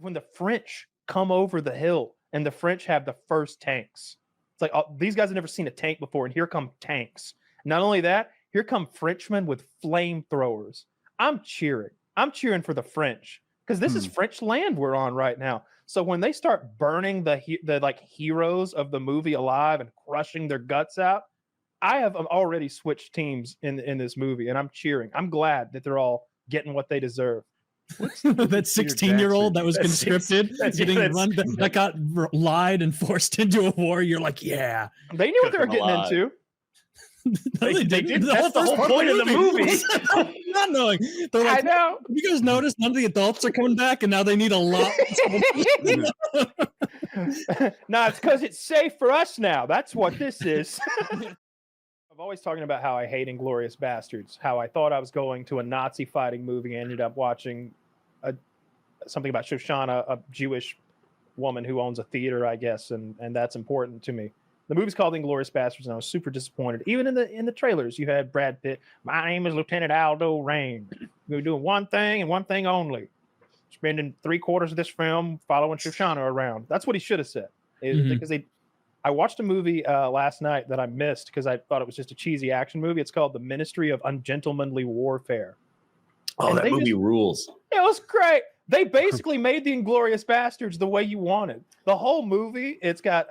when the French come over the hill and the French have the first tanks. It's like, oh, these guys have never seen a tank before, and here come tanks. Not only that, here come Frenchmen with flamethrowers. I'm cheering. I'm cheering for the French because this is French land we're on right now. So when they start burning the like heroes of the movie alive and crushing their guts out, I have already switched teams in this movie, and I'm cheering. I'm glad that they're all getting what they deserve. That 16-year-old that was conscripted, that got lied and forced into a war. You're like, yeah, they knew what they were getting into. They did. That's the whole point of the movie. Not knowing. They're like, I know. You guys notice none of the adults are coming back, and now they need a lot. No, it's because it's safe for us now. That's what this is. I'm always talking about how I hate Inglorious Bastards, how I thought I was going to a Nazi fighting movie, ended up watching something about Shoshana, a Jewish woman who owns a theater, I guess, and that's important to me. The movie's called Inglorious Bastards, and I was super disappointed. Even in the trailers, you had Brad Pitt. My name is Lieutenant Aldo Rain. We're doing one thing and one thing only. Spending 3/4 of this film following Shoshana around. That's what he should have said. Because I watched a movie last night that I missed because I thought it was just a cheesy action movie. It's called The Ministry of Ungentlemanly Warfare. Oh, and that movie rules. It was great. They basically made the Inglorious Bastards the way you wanted. The whole movie, it's got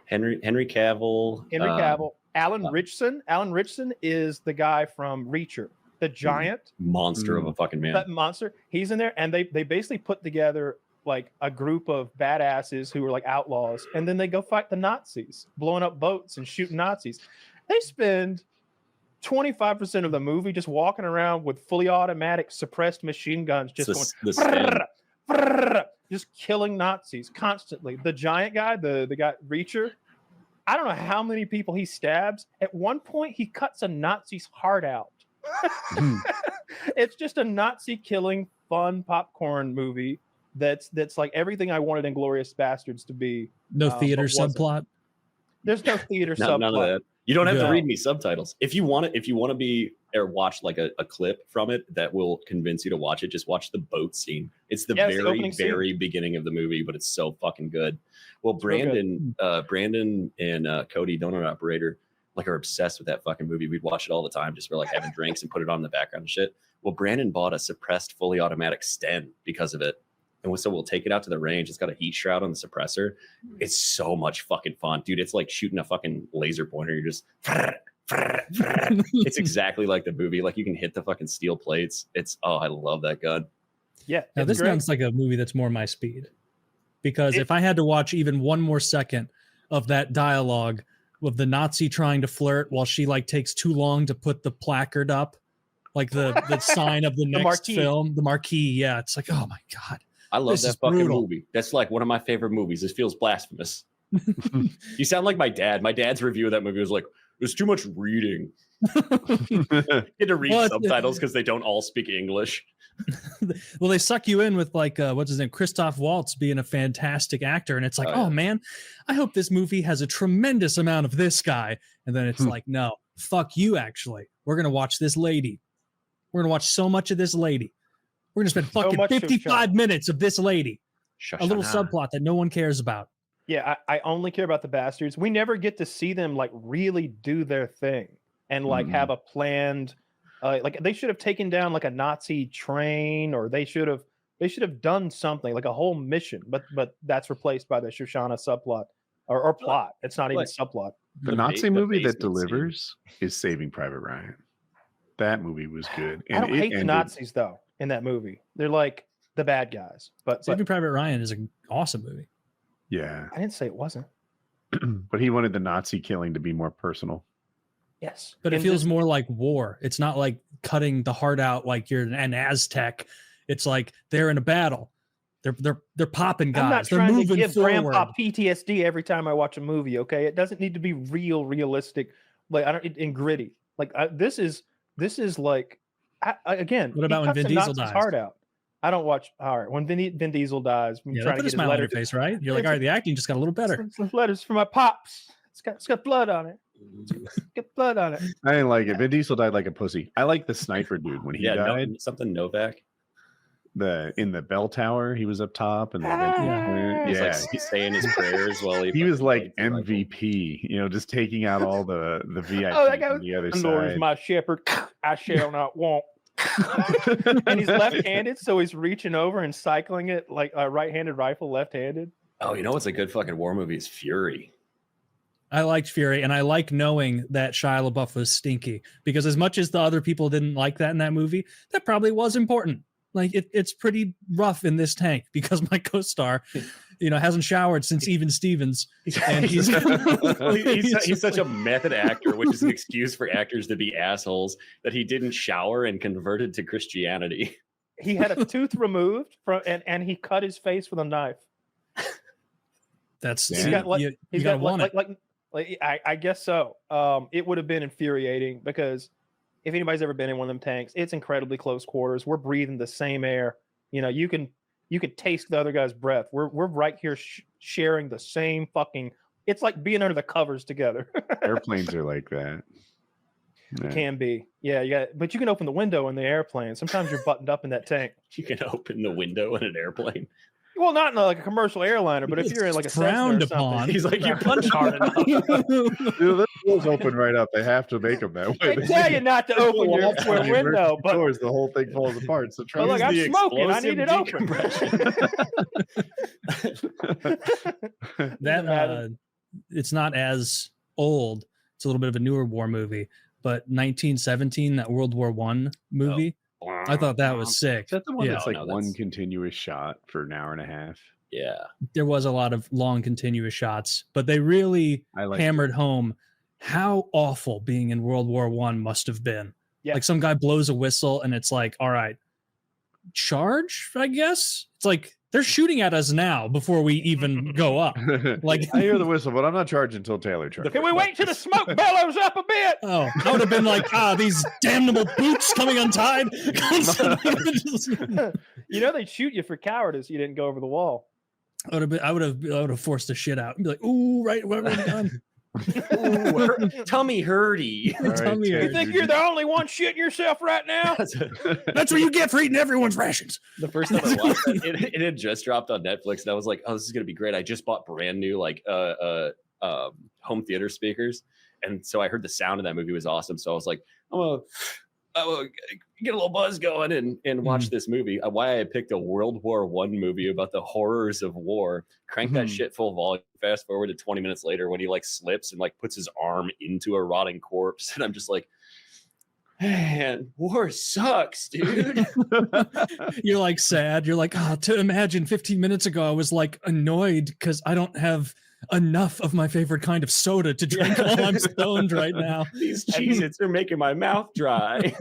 Henry Cavill, Alan Ritchson. Alan Ritchson is the guy from Reacher, the giant monster of a fucking man. That monster. He's in there, and they basically put together like a group of badasses who were like outlaws, and then they go fight the Nazis, blowing up boats and shooting Nazis. They spend 25% of the movie just walking around with fully automatic suppressed machine guns, just just killing Nazis constantly. The giant guy, the guy Reacher, I don't know how many people he stabs. At one point, he cuts a Nazi's heart out. It's just a Nazi killing fun popcorn movie. That's like everything I wanted Inglorious Bastards to be. No theater subplot. There's no theater subplot. None of that. You don't have to read me subtitles. If you want to be or watch like a clip from it that will convince you to watch it, just watch the boat scene. It's the very beginning of the movie, but it's so fucking good. Well, Brandon and Cody, donut operator, like are obsessed with that fucking movie. We'd watch it all the time just for like having drinks and put it on in the background and shit. Well, Brandon bought a suppressed fully automatic Sten because of it. And so we'll take it out to the range. It's got a heat shroud on the suppressor. It's so much fucking fun, dude. It's like shooting a fucking laser pointer. You're just, it's exactly like the movie. Like you can hit the fucking steel plates. I love that gun. Yeah. Now this sounds like a movie that's more my speed, because if I had to watch even one more second of that dialogue with the Nazi trying to flirt while she like takes too long to put the placard up, like the sign of the next film, the marquee. Yeah. It's like, oh my God. I love that fucking movie. That's like one of my favorite movies. This feels blasphemous. You sound like my dad. My dad's review of that movie was like, there's too much reading. You had to read subtitles because they don't all speak English. Well, they suck you in with like, what's his name? Christoph Waltz being a fantastic actor. And it's like, oh man, I hope this movie has a tremendous amount of this guy. And then it's like, no, fuck you, actually. We're going to watch this lady. We're going to watch so much of this lady. We're going to spend fucking 55 minutes of this lady. A little subplot that no one cares about. Yeah, I only care about the Bastards. We never get to see them like really do their thing and like have a planned, like they should have taken down like a Nazi train, or they should have done something like a whole mission, but that's replaced by the Shoshana subplot or plot. It's not even subplot. The Nazi movie that delivers is Saving Private Ryan. That movie was good. And I don't hate the Nazis though. In that movie, they're like the bad guys. But Saving Private Ryan is an awesome movie. Yeah, I didn't say it wasn't. But he wanted the Nazi killing to be more personal. Yes, but it feels more like war. It's not like cutting the heart out like you're an Aztec. It's like they're in a battle. They're popping guys. I'm not they're trying moving to give forward. Grandpa PTSD every time I watch a movie. Okay, it doesn't need to be realistic. Like and gritty. Like this is like. Again, what about when Vin Diesel dies? Heart out. I don't watch. All right, when Vin Diesel dies, I'm trying to get his smile on your face, right? You're like, all right, the acting just got a little better. Some letters for my pops. It's got blood on it. It's got blood on it. I didn't like it. Vin Diesel died like a pussy. I like the sniper dude when he died. Something Novak. in the bell tower. He was up top, and he's like saying his prayers while he was like MVP. You know, just taking out all the VIP on the other side. The Lord is my shepherd; I shall not want. And he's left-handed, so he's reaching over and cycling it like a right-handed rifle, left-handed. Oh, you know what's a good fucking war movie is Fury. I liked Fury, and I like knowing that Shia LaBeouf was stinky, because as much as the other people didn't like that in that movie, that probably was important. Like it's pretty rough in this tank because my co-star, hasn't showered since Even Stevens, and he's such a method actor, which is an excuse for actors to be assholes, that he didn't shower and converted to Christianity. He had a tooth removed and he cut his face with a knife. That's I guess so. It would have been infuriating because if anybody's ever been in one of them tanks, it's incredibly close quarters. We're breathing the same air. You can taste the other guy's breath. We're right here sharing the same fucking. It's like being under the covers together. Airplanes are like that. Yeah. Can be, yeah. But you can open the window in the airplane. Sometimes you're buttoned up in that tank. You can open the window in an airplane. Well, not in like a commercial airliner, but if you're in like a frowned upon, he's like, you punch hard enough. The doors open right up. They have to make them that way. They tell you not to open your window, but doors, the whole thing falls apart. So try. Look, I'm smoking. I need it open. That it's not as old. It's a little bit of a newer war movie, but 1917, that World War I movie. Oh. I thought that was sick. Is that the one that's one continuous shot for an hour and a half? Yeah. There was a lot of long continuous shots, but they really hammered home how awful being in World War I must have been. Yeah. Like some guy blows a whistle and it's like, all right, charge, I guess. It's like they're shooting at us now before we even go up. Like I hear the whistle, but I'm not charging until Taylor charges. Can we wait till the smoke bellows up a bit? Oh, I would have been like, these damnable boots coming untied. They'd shoot you for cowardice. You didn't go over the wall. I would have forced the shit out and be like, ooh, right, what have we done? Tummy hurty. Tummy hurty. You think you're the only one shitting yourself right now? That's what you get for eating everyone's rations. The first time I watched it had just dropped on Netflix, and I was like, "Oh, this is gonna be great." I just bought brand new home theater speakers, and so I heard the sound of that movie was awesome. So I was like, "I'm gonna get a little buzz going and watch this movie." Why I picked a World War I movie about the horrors of war. Crank that shit full volume. Fast forward to 20 minutes later when he slips and puts his arm into a rotting corpse, and I'm just like, man, war sucks, dude. You're sad. You're to imagine 15 minutes ago I was annoyed because I don't have enough of my favorite kind of soda to drink while I'm stoned right now. These Cheez-Its are making my mouth dry.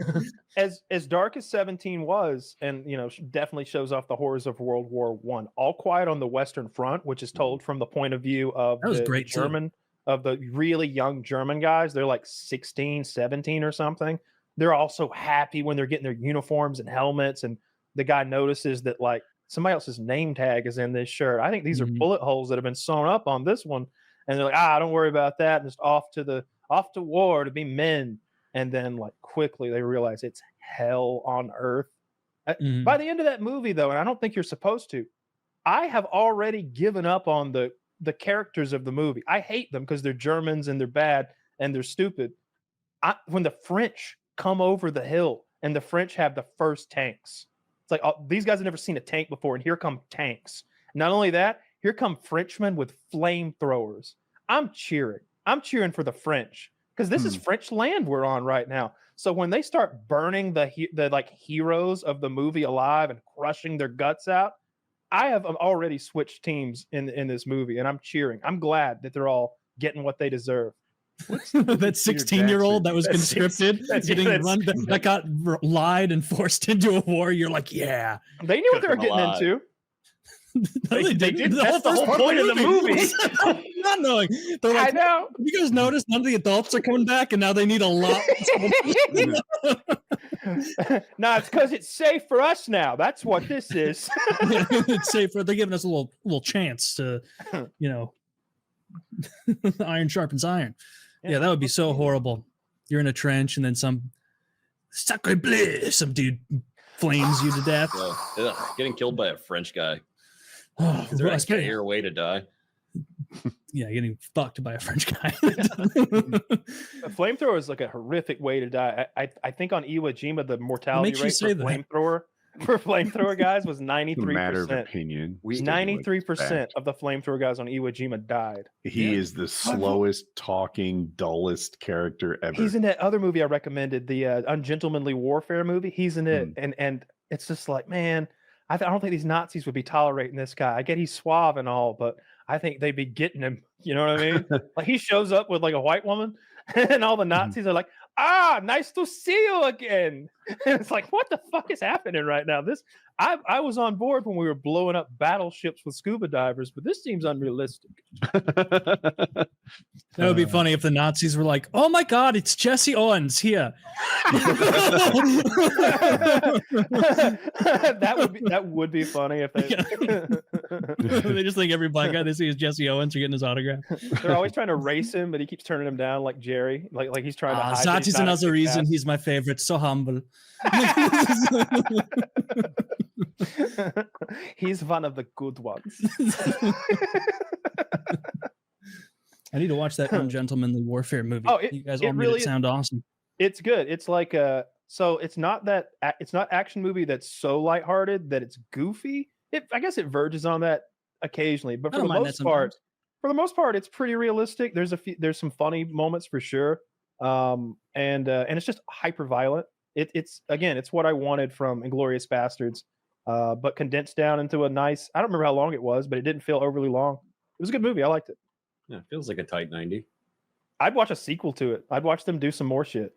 As dark as 17 was, and definitely shows off the horrors of World War I. All Quiet on the Western Front, which is told from the point of view of the really young German guys. They're 16, 17 or something. They're also happy when they're getting their uniforms and helmets, and the guy notices that somebody else's name tag is in this shirt. I think these are bullet holes that have been sewn up on this one. And they're like, don't worry about that. And just off to war to be men. And then quickly they realize it's hell on earth. By the end of that movie, though, and I don't think you're supposed to, I have already given up on the characters of the movie. I hate them because they're Germans and they're bad and they're stupid. When the French come over the hill and the French have the first tanks, it's these guys have never seen a tank before, and here come tanks. Not only that, here come Frenchmen with flamethrowers. I'm cheering for the French because this is French land we're on right now. So when they start burning the heroes of the movie alive and crushing their guts out, I have already switched teams in this movie, and I'm cheering. I'm glad that they're all getting what they deserve. That 16-year-old that was conscripted, that got lied and forced into a war. You're like, yeah, they knew what they were getting into. They did. That's the whole point of the movie. Not knowing. They're like, I know. You guys notice none of the adults are coming back, and now they need a lot. No, it's because it's safe for us now. That's what this is. It's safe for. They're giving us a little chance to, iron sharpens iron. Yeah, that would be so horrible. You're in a trench, and then some dude flames you to death. Getting killed by a French guy. Is there a gayer way to die? Yeah, getting fucked by a French guy. A flamethrower is like a horrific way to die. I think on Iwo Jima the mortality rate for flamethrower guys was 93%. Matter of opinion. 93% of the flamethrower guys on Iwo Jima died. He is the slowest talking, dullest character ever. He's in that other movie I recommended, the Ungentlemanly Warfare movie. He's in it, and it's just like, man, I don't think these Nazis would be tolerating this guy. I get he's suave and all, but I think they'd be getting him. You know what I mean? Like he shows up with like a white woman, and all the Nazis are like, nice to see you again. And it's like, what the fuck is happening right now? I was on board when we were blowing up battleships with scuba divers, but this seems unrealistic. That would be funny if the Nazis were like, "Oh my God, it's Jesse Owens here." that would be funny if they they just think every black guy they see is Jesse Owens or getting his autograph. They're always trying to race him, but he keeps turning him down like Jerry, like he's trying to hide. That is another reason he's my favorite. So humble. He's one of the good ones. I need to watch that Ungentlemanly Warfare movie. You guys all made it sound awesome. It's good. It's like so it's not action movie that's so lighthearted that it's goofy. I guess it verges on that occasionally, but for the most part, it's pretty realistic. There's some funny moments for sure. And it's just hyper violent. It's what I wanted from Inglorious Bastards, but condensed down into a nice. I don't remember how long it was, but it didn't feel overly long. It was a good movie. I liked it. Yeah, it feels like a tight 90. I'd watch a sequel to it. I'd watch them do some more shit.